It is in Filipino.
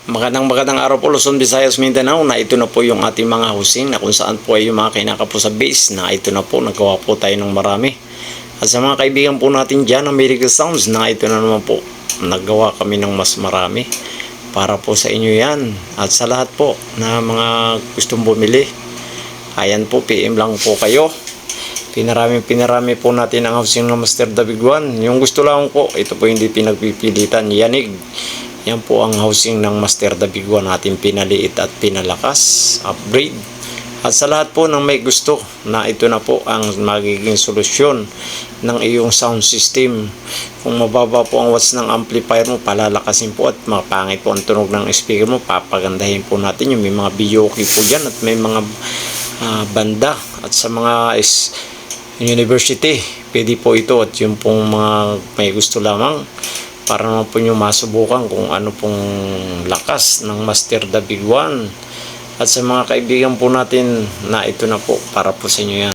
Magandang araw po Luzon, Visayas, Mindanao na ito na po yung ating mga housing na kung saan po ay yung mga kinakapo sa base na ito na po, nagawa po tayo ng marami. At sa mga kaibigan po natin dyan ng Miracle Sounds na ito na naman po, naggawa kami ng mas marami para po sa inyo yan. At sa lahat po na mga gustong bumili, ayan po, PM lang po kayo. Pinarami po natin ang housing ng Master David 1. Yung gusto lang po, ito po hindi pinagpipilitan, yanig. Yan po ang housing ng Master David 1 natin, pinaliit at pinalakas, upgrade. At sa lahat po ng may gusto na ito na po ang magiging solusyon ng iyong sound system. Kung mababa po ang watts ng amplifier mo, palalakasin po, at mapangit po ang tunog ng speaker mo, papagandahin po natin yung may mga BOK po dyan at may mga banda. At sa mga university, pwede po ito, at yung pong mga may gusto lamang para naman po nyo masubukan kung ano pong lakas ng Master David 1. At sa mga kaibigan po natin na ito na po, para po sa inyo yan.